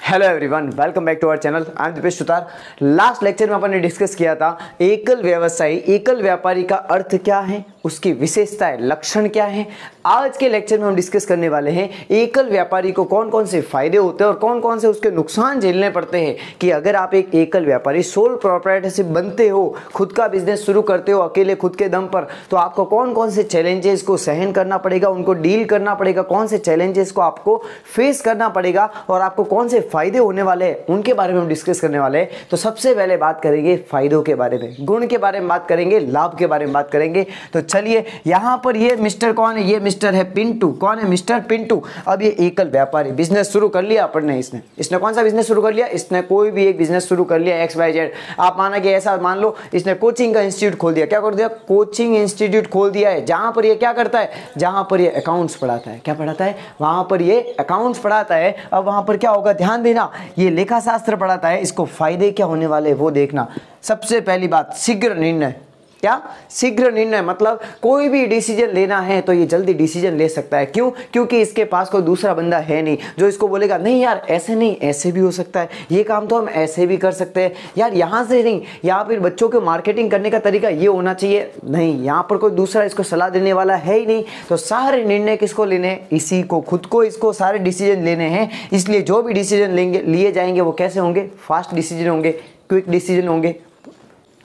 Hello everyone, welcome back to our channel. I am Deepesh Sutar. Last lecture में अपन ने discuss किया था एकल व्यवसायी, एकल व्यापारी का अर्थ क्या है, उसकी विशेषताएं, लक्षण क्या है। आज के लेक्चर में हम डिस्कस करने वाले हैं एकल व्यापारी को कौन कौन से फायदे होते हैं और कौन कौन से उसके नुकसान झेलने पड़ते हैं। कि अगर आप एक एकल व्यापारी, सोल प्रोप्राइटरशिप बनते हो, खुद का बिजनेस शुरू करते हो अकेले खुद के दम पर, तो आपको कौन कौन से चैलेंजेस को सहन करना पड़ेगा, उनको डील करना पड़ेगा, कौन से चैलेंजेस को आपको फेस करना पड़ेगा और आपको कौन से फायदे होने वाले हैं, उनके बारे में हम डिस्कस करने वाले हैं। तो सबसे पहले बात करेंगे फायदों के बारे में, गुण के बारे में बात करेंगे, लाभ के बारे में बात करेंगे। तो चलिए, यहां पर ये मिस्टर कौन है? ये मिस्टर है पिंटू। कौन है? मिस्टर पिंटू। अब ये एकल व्यापारी, बिजनेस शुरू कर लिया अपन ने। इसने कौन सा बिजनेस शुरू कर लिया? इसने कोई भी एक बिजनेस शुरू कर लिया, XYZ। आप माना कि ऐसा मान लो इसने कोचिंग का इंस्टीट्यूट खोल दिया। क्या कर दिया? कोचिंग इंस्टीट्यूट खोल दिया है, जहां पर ये क्या करता है? जहां पर ये अकाउंट्स पढ़ाता है। क्या पढ़ाता है? वहां पर ये अकाउंट्स पढ़ाता है। अब वहां पर क्या होगा? ध्यान देना, ये लेखा शास्त्र पढ़ाता है। इसको फायदे क्या होने वाले वो देखना। सबसे पहली बात, शीघ्र निर्णय। क्या? शीघ्र निर्णय, मतलब कोई भी डिसीजन लेना है तो ये जल्दी डिसीजन ले सकता है। क्यों? क्योंकि इसके पास कोई दूसरा बंदा है नहीं जो इसको बोलेगा नहीं यार ऐसे नहीं, ऐसे भी हो सकता है, ये काम तो हम ऐसे भी कर सकते हैं यार, यहाँ से नहीं, या फिर बच्चों को मार्केटिंग करने का तरीका ये होना चाहिए। नहीं, यहाँ पर कोई दूसरा इसको सलाह देने वाला है ही नहीं। तो सारे निर्णय किसको लेने? इसी को, खुद को, इसको सारे डिसीजन लेने हैं। इसलिए जो भी डिसीजन लेंगे, लिए जाएंगे, वो कैसे होंगे? फास्ट डिसीजन होंगे, क्विक डिसीजन होंगे।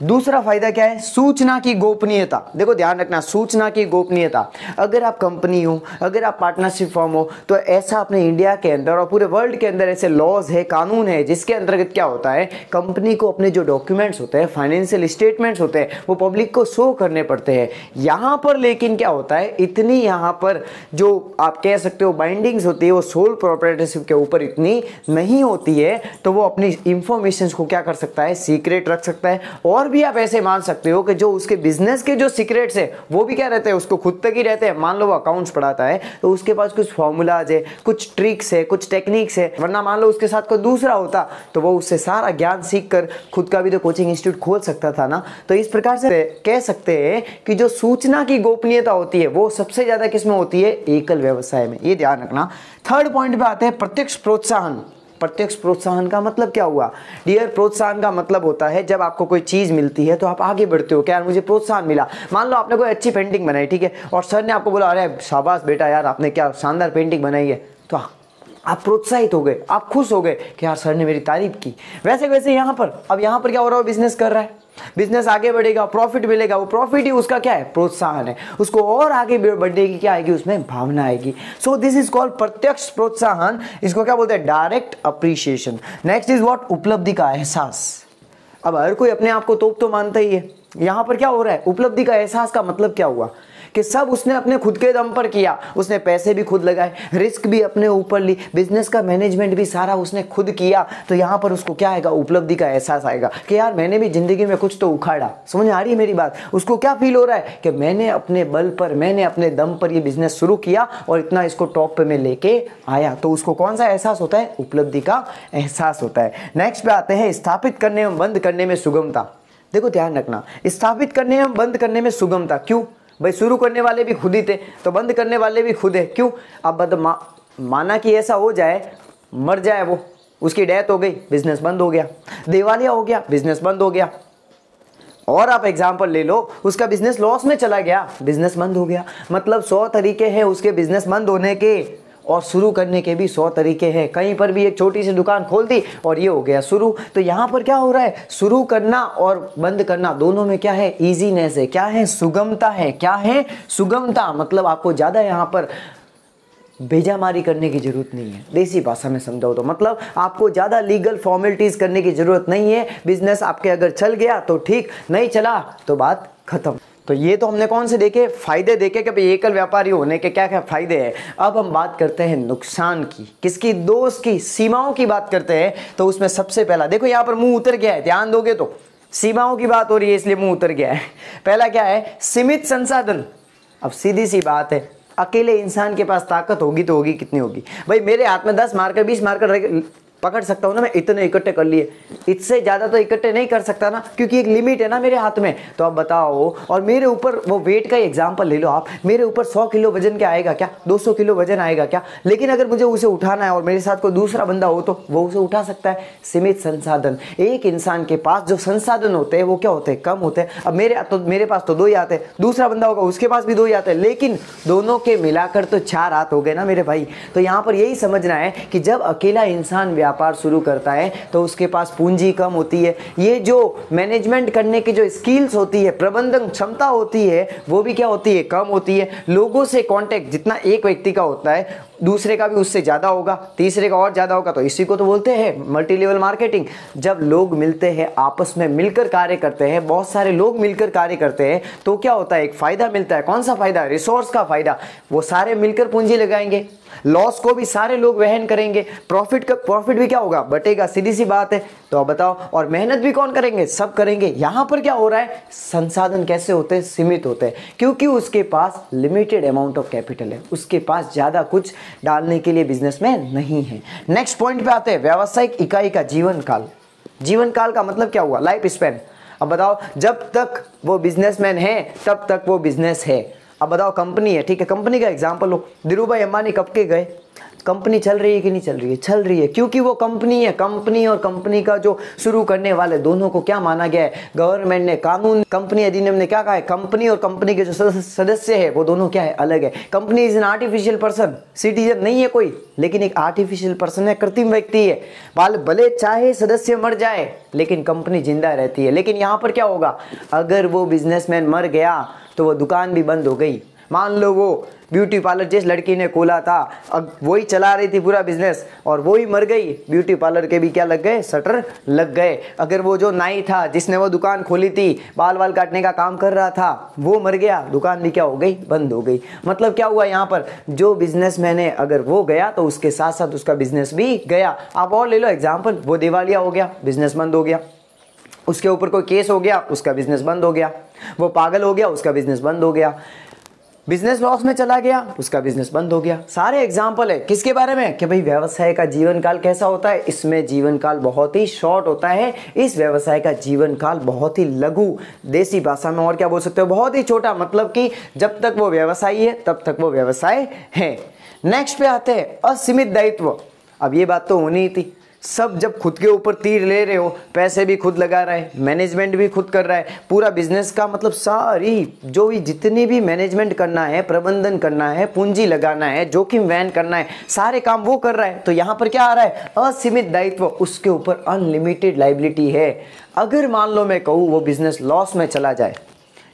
दूसरा फायदा क्या है? सूचना की गोपनीयता। देखो ध्यान रखना, सूचना की गोपनीयता। अगर आप कंपनी हो, अगर आप पार्टनरशिप फर्म हो, तो ऐसा अपने इंडिया के अंदर और पूरे वर्ल्ड के अंदर ऐसे लॉज है, कानून है, जिसके अंतर्गत क्या होता है, कंपनी को अपने जो डॉक्यूमेंट्स होते हैं, फाइनेंशियल स्टेटमेंट्स होते हैं, वो पब्लिक को शो करने पड़ते हैं। यहाँ पर लेकिन क्या होता है, इतनी यहाँ पर जो आप कह सकते हो बाइंडिंग्स होती है, वो सोल प्रोप्राइटरशिप के ऊपर इतनी नहीं होती है। तो वो अपनी इंफॉर्मेशन को क्या कर सकता है? सीक्रेट रख सकता है। और भी आप ऐसे मान सकते हो कि जो उसके बिजनेस के जो सीक्रेट्स है वो भी क्या रहते हैं, उसको खुद तक ही रहते हैं। मान लो वो अकाउंट्स पढ़ाता है तो उसके पास कुछ फॉर्मूलाज है, कुछ ट्रिक्स है, कुछ टेक्निक्स है। वरना मान लो उसके साथ कोई दूसरा होता तो वो उससे सारा ज्ञान सीख कर खुद का भी तो कोचिंग इंस्टीट्यूट खोल सकता था ना। तो इस प्रकार से कह सकते हैं कि जो सूचना की गोपनीयता होती है वो सबसे ज्यादा किसमें होती है? एकल व्यवसाय में। ये ध्यान रखना। थर्ड पॉइंट पे आते हैं प्रत्यक्ष प्रोत्साहन। प्रत्यक्ष प्रोत्साहन का मतलब क्या हुआ? डियर, प्रोत्साहन का मतलब होता है जब आपको कोई चीज मिलती है तो आप आगे बढ़ते हो। क्या यार मुझे प्रोत्साहन मिला। मान लो आपने कोई अच्छी पेंटिंग बनाई, ठीक है, और सर ने आपको बोला अरे शाबाश बेटा यार आपने क्या शानदार पेंटिंग बनाई है, तो आप प्रोत्साहित हो गए, आप खुश हो गए कि यार सर ने मेरी तारीफ की। वैसे वैसे यहाँ पर, अब यहाँ पर क्या हो रहा है? बिजनेस कर रहा है, बिजनेस आगे बढ़ेगा, प्रॉफिट मिलेगा। वो प्रॉफिट ही उसका क्या है? प्रोत्साहन है। उसको और आगे बढ़ने की क्या आएगी? उसमें भावना आएगी। सो दिस इज कॉल्ड प्रत्यक्ष प्रोत्साहन। इसको क्या बोलते हैं? Direct appreciation. Next is what? उपलब्धि का एहसास। अब हर कोई अपने आप को तोप तो मानता ही है। यहां पर क्या हो रहा है? उपलब्धि का एहसास का मतलब क्या हुआ? कि सब उसने अपने खुद के दम पर किया। उसने पैसे भी खुद लगाए, रिस्क भी अपने ऊपर ली, बिजनेस का मैनेजमेंट भी सारा उसने खुद किया। तो यहाँ पर उसको क्या आएगा? उपलब्धि का एहसास आएगा कि यार मैंने भी जिंदगी में कुछ तो उखाड़ा। समझ आ रही है मेरी बात? उसको क्या फील हो रहा है कि मैंने अपने बल पर, मैंने अपने दम पर ये बिजनेस शुरू किया और इतना इसको टॉप पे मैं लेके आया। तो उसको कौन सा एहसास होता है? उपलब्धि का एहसास होता है। नेक्स्ट पे आते हैं स्थापित करने एवं बंद करने में सुगमता। देखो ध्यान रखना, स्थापित करने एवं बंद करने में सुगमता। क्यों भाई? शुरू करने वाले भी खुद ही थे तो बंद करने वाले भी खुद है। क्यों? अब माना कि ऐसा हो जाए, मर जाए वो, उसकी डेथ हो गई, बिजनेस बंद हो गया, दिवालिया हो गया, बिजनेस बंद हो गया। और आप एग्जांपल ले लो, उसका बिजनेस लॉस में चला गया, बिजनेस बंद हो गया। मतलब 100 तरीके हैं उसके बिजनेस बंद होने के और शुरू करने के भी 100 तरीके हैं। कहीं पर भी एक छोटी सी दुकान खोल दी और ये हो गया शुरू। तो यहाँ पर क्या हो रहा है? शुरू करना और बंद करना दोनों में क्या है? इजीनेस है। क्या है? सुगमता है। क्या है? सुगमता। मतलब आपको ज्यादा यहाँ पर बेजामारी करने की जरूरत नहीं है। देसी भाषा में समझाओ तो मतलब आपको ज्यादा लीगल फॉर्मेलिटीज करने की जरूरत नहीं है। बिजनेस आपके अगर चल गया तो ठीक, नहीं चला तो बात खत्म। तो ये तो हमने कौन से देखे? फायदे देखे कि भाई एकल व्यापारी होने के क्या क्या फायदे हैं। अब हम बात करते हैं नुकसान की, किसकी? दोष की, सीमाओं की बात करते हैं। तो उसमें सबसे पहला देखो, यहाँ पर मुंह उतर गया है, ध्यान दोगे तो सीमाओं की बात हो रही है इसलिए मुंह उतर गया है। पहला क्या है? सीमित संसाधन। अब सीधी सी बात है, अकेले इंसान के पास ताकत होगी तो होगी, कितनी होगी भाई? मेरे हाथ में 10 मार्कर 20 मार्कर पकड़ सकता हूँ ना, मैं इतने इकट्ठे कर लिए, इससे ज़्यादा तो इकट्ठे नहीं कर सकता ना, क्योंकि एक लिमिट है ना मेरे हाथ में। तो अब बताओ, और मेरे ऊपर वो वेट का एग्जाम्पल ले लो आप, मेरे ऊपर 100 किलो वजन क्या आएगा क्या, 200 किलो वजन आएगा क्या, लेकिन अगर मुझे उसे उठाना है और मेरे साथ कोई दूसरा बंदा हो तो वो उसे उठा सकता है। सीमित संसाधन, एक इंसान के पास जो संसाधन होते हैं वो क्या होते हैं, कम होते हैं। अब मेरे पास तो 2 ही आते हैं, दूसरा बंदा होगा उसके पास भी 2 ही आते हैं, लेकिन दोनों के मिलाकर तो 4 हाथ हो गए ना मेरे भाई। तो यहाँ पर यही समझना है कि जब अकेला इंसान व्यापार शुरू करता है तो उसके पास पूंजी कम होती है, ये जो मैनेजमेंट करने की जो स्किल्स होती है, प्रबंधन क्षमता होती है, वो भी क्या होती है, कम होती है। लोगों से कांटेक्ट जितना एक व्यक्ति का होता है, दूसरे का भी उससे ज़्यादा होगा, तीसरे का और ज़्यादा होगा, तो इसी को तो बोलते हैं मल्टी लेवल मार्केटिंग। जब लोग मिलते हैं, आपस में मिलकर कार्य करते हैं, बहुत सारे लोग मिलकर कार्य करते हैं, तो क्या होता है, एक फायदा मिलता है। कौन सा फायदा, रिसोर्स का फायदा। वो सारे मिलकर पूंजी लगाएंगे, लॉस को भी सारे लोग वहन करेंगे, प्रॉफिट भी क्या होगा, बटेगा, सीधी सी बात है। तो अब बताओ, और मेहनत भी कौन करेंगे, सब करेंगे। यहां पर क्या हो रहा है, संसाधन कैसे होते हैं, सीमित होते हैं, क्योंकि उसके पास लिमिटेड अमाउंट ऑफ कैपिटल है, उसके पास ज्यादा कुछ डालने के लिए बिजनेसमैन नहीं है। नेक्स्ट पॉइंट पे आते हैं, व्यावसायिक इकाई का जीवन काल। जीवन काल का मतलब क्या हुआ, लाइफ स्पैन। अब बताओ, जब तक वो बिजनेसमैन है तब तक वो बिजनेस है। अब बताओ, कंपनी है, ठीक है, कंपनी का एग्जांपल लो, धीरू भाई अंबानी कब के गए, कंपनी चल रही है कि नहीं चल रही है, चल रही है, क्योंकि वो कंपनी है। कंपनी और कंपनी का जो शुरू करने वाले दोनों को क्या माना गया है, गवर्नमेंट ने, कानून, कंपनी अधिनियम ने क्या कहा है, कंपनी और कंपनी के जो सदस्य है वो दोनों क्या है, अलग है। Company is an artificial person, citizen नहीं है कोई, लेकिन एक आर्टिफिशियल पर्सन है, कृत्रिम व्यक्ति है। भले चाहे सदस्य मर जाए लेकिन कंपनी जिंदा रहती है। लेकिन यहाँ पर क्या होगा, अगर वो बिजनेसमैन मर गया तो वो दुकान भी बंद हो गई। मान लो वो ब्यूटी पार्लर जिस लड़की ने खोला था, अब वही चला रही थी पूरा बिजनेस, और वही मर गई, ब्यूटी पार्लर के भी क्या लग गए, शटर लग गए। अगर वो जो नाई था जिसने वो दुकान खोली थी, बाल काटने का काम कर रहा था, वो मर गया, दुकान भी क्या हो गई, बंद हो गई। मतलब क्या हुआ यहाँ पर, जो बिजनेसमैन है अगर वो गया तो उसके साथ साथ उसका बिजनेस भी गया। आप और ले लो एग्जाम्पल, वो दिवालिया हो गया, बिजनेस बंद हो गया। उसके ऊपर कोई केस हो गया, उसका बिजनेस बंद हो गया। वो पागल हो गया, उसका बिजनेस बंद हो गया। बिजनेस लॉस में चला गया, उसका बिजनेस बंद हो गया। सारे एग्जाम्पल है किसके बारे में, कि भाई व्यवसाय का जीवन काल कैसा होता है। इसमें जीवन काल बहुत ही शॉर्ट होता है, इस व्यवसाय का जीवन काल बहुत ही लघु, देसी भाषा में और क्या बोल सकते हो, बहुत ही छोटा। मतलब कि जब तक वो व्यवसायी है तब तक वो व्यवसाय है। नेक्स्ट पे आते हैं असीमित दायित्व। अब ये बात तो होनी ही थी, सब जब खुद के ऊपर तीर ले रहे हो, पैसे भी खुद लगा रहा है, मैनेजमेंट भी खुद कर रहा है, पूरा बिजनेस का मतलब सारी जो भी जितनी भी मैनेजमेंट करना है, प्रबंधन करना है, पूंजी लगाना है, जोखिम वहन करना है, सारे काम वो कर रहा है। तो यहाँ पर क्या आ रहा है, असीमित दायित्व, उसके ऊपर अनलिमिटेड लायबिलिटी है। अगर मान लो मैं कहूँ वो बिजनेस लॉस में चला जाए,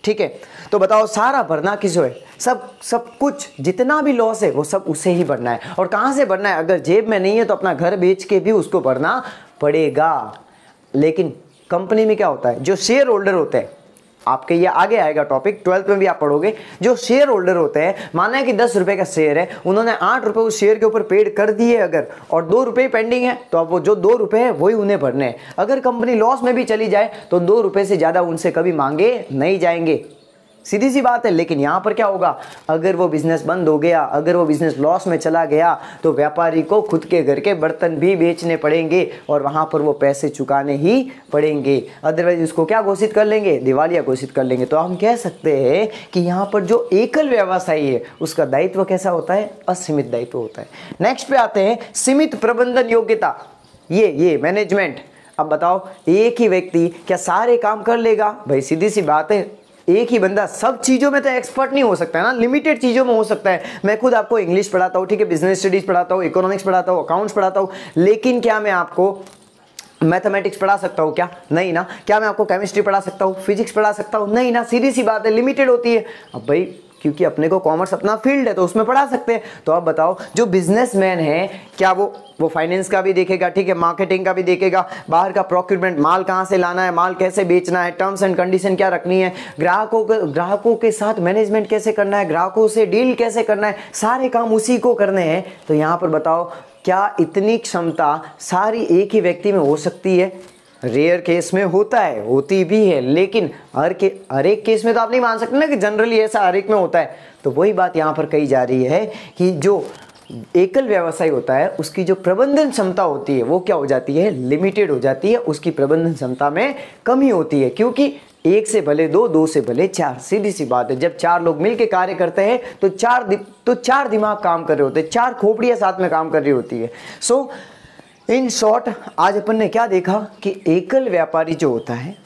ठीक है, तो बताओ सारा भरना किसको है, सब कुछ जितना भी लॉस है वो सब उसे ही भरना है। और कहाँ से भरना है, अगर जेब में नहीं है तो अपना घर बेच के भी उसको भरना पड़ेगा। लेकिन कंपनी में क्या होता है, जो शेयर होल्डर होते हैं, आपके ये आगे आएगा टॉपिक, 12th में भी आप पढ़ोगे, जो शेयर होल्डर होते हैं, माना है कि 10 रुपए का शेयर है, उन्होंने 8 रुपए उस शेयर के ऊपर पेड कर दिए अगर, और 2 रुपए पेंडिंग है, तो अब वो जो 2 रुपए है वही उन्हें भरने हैं। अगर कंपनी लॉस में भी चली जाए तो 2 रुपए से ज्यादा उनसे कभी मांगे नहीं जाएंगे, सीधी सी बात है। लेकिन यहां पर क्या होगा, अगर वो बिजनेस बंद हो गया, अगर वो बिजनेस लॉस में चला गया, तो व्यापारी को खुद के घर के बर्तन भी बेचने पड़ेंगे और वहां पर वो पैसे चुकाने ही पड़ेंगे। अदरवाइज उसको क्या घोषित कर लेंगे, दिवालिया घोषित कर लेंगे। तो हम कह सकते हैं कि यहाँ पर जो एकल व्यवसायी है उसका दायित्व कैसा होता है, असीमित दायित्व होता है। नेक्स्ट पे आते हैं सीमित प्रबंधन योग्यता, ये मैनेजमेंट। अब बताओ, एक ही व्यक्ति क्या सारे काम कर लेगा, भाई सीधी सी बात है, एक ही बंदा सब चीजों में तो एक्सपर्ट नहीं हो सकता है ना, लिमिटेड चीजों में हो सकता है। मैं खुद आपको इंग्लिश पढ़ाता हूँ, ठीक है, बिजनेस स्टडीज पढ़ाता हूँ, इकोनॉमिक्स पढ़ाता हूँ, अकाउंट्स पढ़ाता हूँ, लेकिन क्या मैं आपको मैथमेटिक्स पढ़ा सकता हूँ क्या, नहीं ना। क्या मैं आपको केमिस्ट्री पढ़ा सकता हूँ, फिजिक्स पढ़ा सकता हूँ, नहीं ना। सीधी सी बात है, लिमिटेड होती है। अब भाई क्योंकि अपने को कॉमर्स अपना फील्ड है तो उसमें पढ़ा सकते हैं। तो अब बताओ, जो बिजनेसमैन है क्या वो फाइनेंस का भी देखेगा, ठीक है, मार्केटिंग का भी देखेगा, बाहर का प्रोक्यूरमेंट, माल कहाँ से लाना है, माल कैसे बेचना है, टर्म्स एंड कंडीशन क्या रखनी है, ग्राहकों के साथ मैनेजमेंट कैसे करना है, ग्राहकों से डील कैसे करना है, सारे काम उसी को करने हैं। तो यहाँ पर बताओ, क्या इतनी क्षमता सारी एक ही व्यक्ति में हो सकती है? रेयर केस में होता है, होती भी है, लेकिन हर एक केस में तो आप नहीं मान सकते ना कि जनरली ऐसा हर एक में होता है। तो वही बात यहाँ पर कही जा रही है कि जो एकल व्यवसायी होता है उसकी जो प्रबंधन क्षमता होती है वो क्या हो जाती है, लिमिटेड हो जाती है, उसकी प्रबंधन क्षमता में कमी होती है, क्योंकि एक से भले दो, दो से भले चार, सीधी सी बात है। जब चार लोग मिलकर कार्य करते हैं तो चार दिमाग काम कर रहे होते हैं, चार खोपड़ियां साथ में काम कर रही होती है। सो इन शॉर्ट आज अपन ने क्या देखा कि एकल व्यापारी जो होता है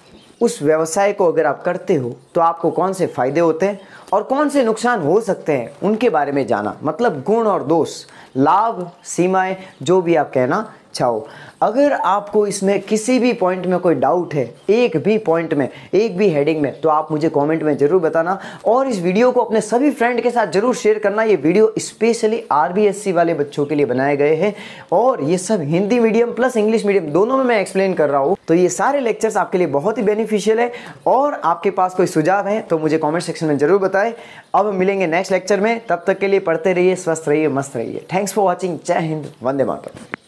उस व्यवसाय को अगर आप करते हो तो आपको कौन से फायदे होते हैं और कौन से नुकसान हो सकते हैं उनके बारे में जाना, मतलब गुण और दोष, लाभ, सीमाएं, जो भी आप कहना चाहो। अगर आपको इसमें किसी भी पॉइंट में कोई डाउट है, एक भी पॉइंट में, एक भी हेडिंग में, तो आप मुझे कमेंट में जरूर बताना और इस वीडियो को अपने सभी फ्रेंड के साथ जरूर शेयर करना। ये वीडियो स्पेशली आरबीएससी वाले बच्चों के लिए बनाए गए हैं और ये सब Hindi medium plus English medium दोनों में मैं एक्सप्लेन कर रहा हूँ, तो ये सारे लेक्चर्स आपके लिए बहुत ही बेनिफिशियल है। और आपके पास कोई सुझाव है तो मुझे कॉमेंट सेक्शन में जरूर बताएं। अब मिलेंगे नेक्स्ट लेक्चर में, तब तक के लिए पढ़ते रहिए, स्वस्थ रहिए, मस्त रहिए। Thanks for watching. जय हिंद, वंदे मातरम।